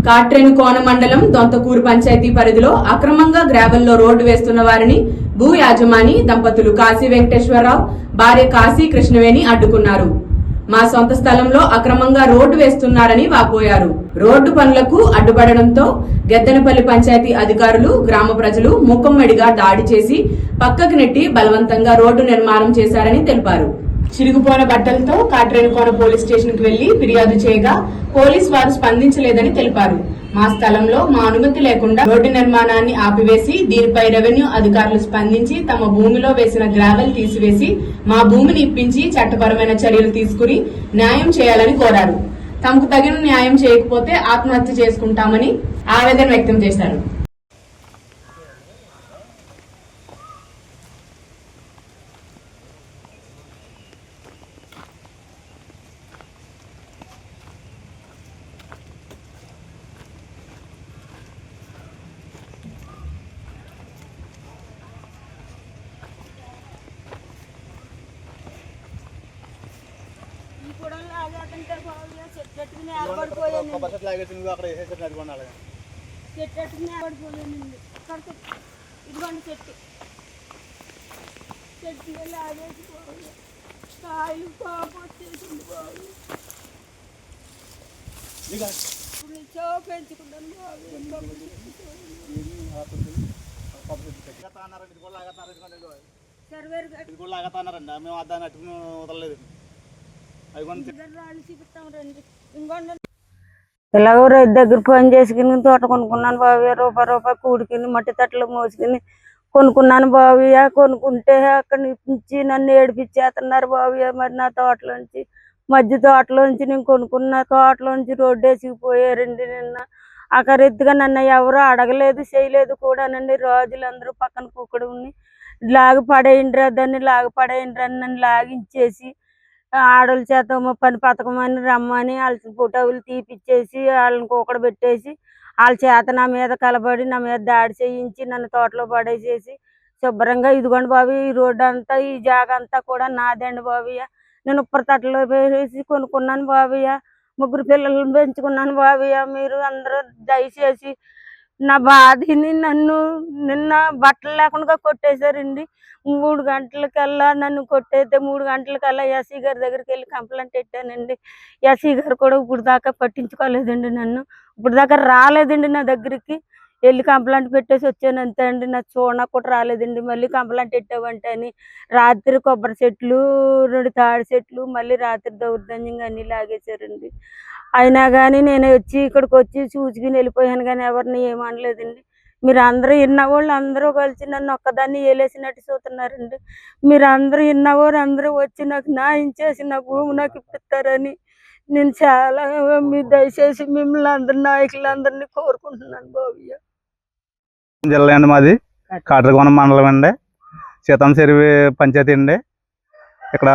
కాట్రేనుకోన మండలం దొంతకూరు పంచాయతీ పరిధిలో అక్రమంగా గ్రావెల్లో రోడ్డు వేస్తున్న వారిని భూ యాజమాని దంపతులు కాశీ వెంకటేశ్వరరావు భార్య కాశీ కృష్ణవేణి అడ్డుకున్నారు. మా సొంత స్థలంలో అక్రమంగా రోడ్డు వేస్తున్నారని వాపోయారు. రోడ్డు పనులకు అడ్డుపడడంతో గెద్దనపల్లి పంచాయతీ అధికారులు, గ్రామ ప్రజలు ముఖమ్మడిగా దాడి చేసి పక్కకు నెట్టి బలవంతంగా రోడ్డు నిర్మాణం చేశారని తెలిపారు. చిరిగిపోయిన బట్టలతో కాట్రేనుకోన పోలీస్ స్టేషన్ కు వెళ్లి ఫిర్యాదు చేయగా పోలీస్ వారు స్పందించలేదని తెలిపారు. మా స్థలంలో మా అనుమతి లేకుండా రోడ్డు నిర్మాణాన్ని ఆపివేసి దీనిపై రెవెన్యూ అధికారులు స్పందించి తమ భూమిలో వేసిన గ్రావెల్ తీసివేసి మా భూమిని ఇప్పించి చట్టపరమైన చర్యలు తీసుకుని న్యాయం చేయాలని కోరారు. తమకు తగిన న్యాయం చేయకపోతే ఆత్మహత్య చేసుకుంటామని ఆవేదన వ్యక్తం చేశారు. ఇదిగోండి చెట్టు లాగేసి కాయలు పాప వచ్చేసింది బాబు. పెంచుకుంటాను ఇలాగో రైతు దగ్గర పని చేసుకుని తోట కొనుక్కున్నాను బాబు. రూపాయి కూడికిని మట్టి తట్టలు మోసుకుని కొనుక్కున్నాను బాబు. కొనుక్కుంటే అక్కడి నుంచి నన్ను ఏడిపించేస్తున్నారు బాబు. మరి నా తోటలోంచి మధ్య తోటలోంచి నేను కొనుక్కున్న తోటలోంచి రోడ్డు వేసిపోయారండి. నిన్న అకరెత్తుగా నన్ను ఎవరు అడగలేదు, చేయలేదు కూడానండి. రోజులందరూ పక్కన కుక్కడు ఉన్ని లాగి పడేయండిరా, దాన్ని లాగి పడేయండిరా అని నన్ను లాగించేసి ఆడోళ్ళ చేత పని పథకం అని రమ్మని వాళ్ళ ఫోటోలు తీపిచ్చేసి వాళ్ళని కుక్కడు పెట్టేసి వాళ్ళ చేత నా మీద కలబడి నా మీద దాడి చేయించి నన్ను తోటలో పడేసేసి శుభ్రంగా ఇదిగోండి బాబు, ఈ రోడ్డు అంతా ఈ జాగా అంతా కూడా నాదండి బాబయ్య. నేను ఉప్పరి తట్టలో వేసి కొనుక్కున్నాను బాబయ్య. 3 పిల్లలను పెంచుకున్నాను బాబయ్య. మీరు అందరూ దయచేసి నా బాధని నన్ను నిన్న బట్టలు లేకుండా కొట్టేశారండి. 3 గంటలకల్లా నన్ను కొట్టేస్తే 3 గంటలకల్లా ఎస్సీ గారి దగ్గరికి వెళ్ళి కంప్లైంట్ పెట్టానండి. ఎస్సీ గారు కూడా ఇప్పుడు దాకా పట్టించుకోలేదండి. నన్ను ఇప్పుడు దాకా రాలేదండి నా దగ్గరికి. వెళ్ళి కంప్లైంట్ పెట్టేసి వచ్చాను అంతే అండి. నా చూడడానికి కూడా రాలేదండి. మళ్ళీ కంప్లైంట్ పెట్టావంటే అని రాత్రి కొబ్బరి చెట్లు 2 తాడి చెట్లు మళ్ళీ రాత్రి దౌర్జన్యంగా అన్నీ లాగేశారండి. అయినా కానీ నేను ఇక్కడికి వచ్చి చూసుకుని వెళ్ళిపోయాను కానీ ఎవరిని ఏమనలేదండి. మీరు అందరూ విన్నవాళ్ళు అందరూ కలిసి నన్ను ఒక్కదాన్ని ఏలేసినట్టు చూస్తున్నారండి. మీరు అందరూ విన్నవారు అందరూ వచ్చి నాకు న్యాయం చేసి నా భూమి నాకు ఇప్పిస్తారని నేను చాలా మీరు దయచేసి మిమ్మల్ని అందరి నాయకులందరినీ కోరుకుంటున్నాను బాబయ్య. జిల్లా అండి మాది కాట్రేనుకోన మండలం అండి, సీతంచెరువు పంచాయతీ అండి. ఇక్కడ